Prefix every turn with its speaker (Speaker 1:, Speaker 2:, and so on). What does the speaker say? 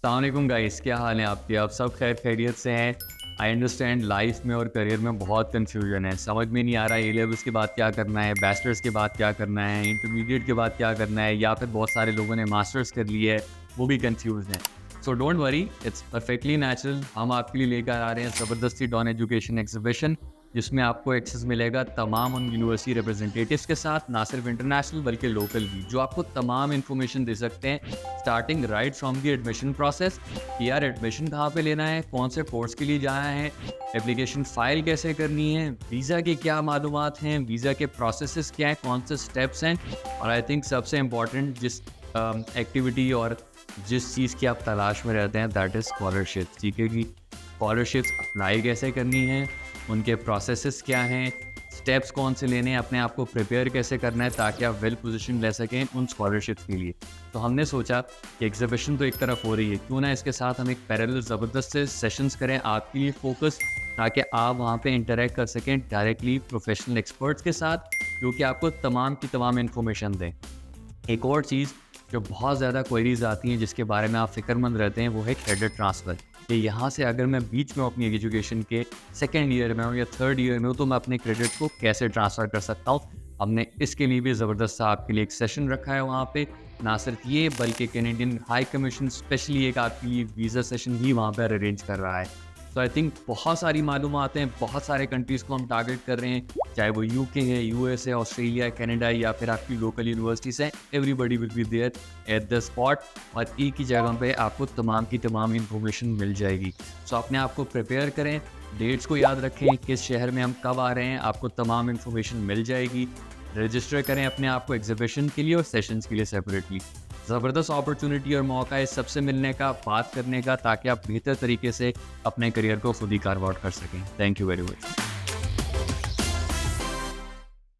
Speaker 1: अस्सलामुअलैकुम गाइस, क्या हाल है आपके? आप सब खैर खैरियत से हैं? आई अंडरस्टैंड लाइफ में और करियर में बहुत कन्फ्यूजन है। समझ में नहीं आ रहा है ए लेवल्स के बाद क्या करना है, बैचलर्स के बाद क्या करना है, इंटरमीडिएट के बाद क्या करना है, या फिर बहुत सारे लोगों ने मास्टर्स कर लिया है, वो भी कन्फ्यूज हैं। So don't worry, it's perfectly natural. हम आपके लिए लेकर आ रहे हैं ज़बरदस्ती डॉन एजुकेशन एग्जीबिशन, जिसमें आपको एक्सेस मिलेगा तमाम उन यूनिवर्सिटी रिप्रेजेंटेटिव्स के साथ, ना सिर्फ इंटरनेशनल बल्कि लोकल भी, जो आपको तमाम इन्फॉर्मेशन दे सकते हैं, starting right from the admission process कि यार एडमिशन कहाँ पे लेना है, कौन से कोर्स के लिए जाना है, एप्लीकेशन फाइल कैसे करनी है, वीज़ा की क्या मालूमात हैं, वीज़ा के प्रोसेसेस क्या हैं, कौन से स्टेप्स हैं, और आई थिंक सबसे इम्पॉर्टेंट जिस एक्टिविटी और जिस चीज़ की आप तलाश में रहते हैं, दैट इज़ स्कॉलरशिप। ठीक है कि स्कॉलरशिप्स अप्लाई कैसे करनी है, उनके प्रोसेसेस क्या हैं, स्टेप्स कौन से लेने हैं, अपने आप को प्रिपेयर कैसे करना है ताकि आप वेल पोजीशन ले सकें उन स्कॉलरशिप्स के लिए। तो हमने सोचा कि एग्जीबिशन तो एक तरफ हो रही है, क्यों ना इसके साथ हम एक पैरेलल ज़बरदस्त से सेशंस करें आपके लिए फोकस, ताकि आप वहाँ पे इंटरेक्ट कर सकें डायरेक्टली प्रोफेशनल एक्सपर्ट्स के साथ, जो कि आपको तमाम की तमाम इन्फॉर्मेशन दें। एक और चीज़ जो बहुत ज़्यादा क्वेरीज आती हैं, जिसके बारे में आप फ़िक्रमंद रहते हैं, वो है क्रेडिट ट्रांसफ़र। कि यहाँ से अगर मैं बीच में अपनी एजुकेशन के सेकेंड ईयर में हूँ या थर्ड ईयर में हूँ, तो मैं अपने क्रेडिट को कैसे ट्रांसफ़र कर सकता हूँ। हमने इसके लिए भी ज़बरदस्त सा आपके लिए एक सेशन रखा है वहाँ पे। ना सिर्फ ये, बल्कि कैनेडियन हाई कमीशन स्पेशली एक आपके लिए वीज़ा सेशन भी वहाँ पर अरेंज कर रहा है। तो आई थिंक बहुत सारी मालूमात हैं, बहुत सारे कंट्रीज़ को हम टारगेट कर रहे हैं, चाहे वो यूके है, यूएस है, ऑस्ट्रेलिया, कनाडा, या फिर आपकी लोकल यूनिवर्सिटीज़ हैं। Everybody will be there at the spot, और एक ही जगह पे आपको तमाम की तमाम इन्फॉर्मेशन मिल जाएगी। सो अपने आप को प्रिपेयर करें, डेट्स को याद रखें, किस शहर में हम कब आ रहे हैं, आपको तमाम इन्फॉर्मेशन मिल जाएगी। रजिस्टर करें अपने आप को एग्जीबिशन के लिए और सेशंस के लिए सेपरेटली। ज़बरदस्त अपॉर्चुनिटी और मौका है सबसे मिलने का, बात करने का, ताकि आप बेहतर तरीके से अपने करियर को खुद ही कार्व आउट कर सकें। Thank you very much.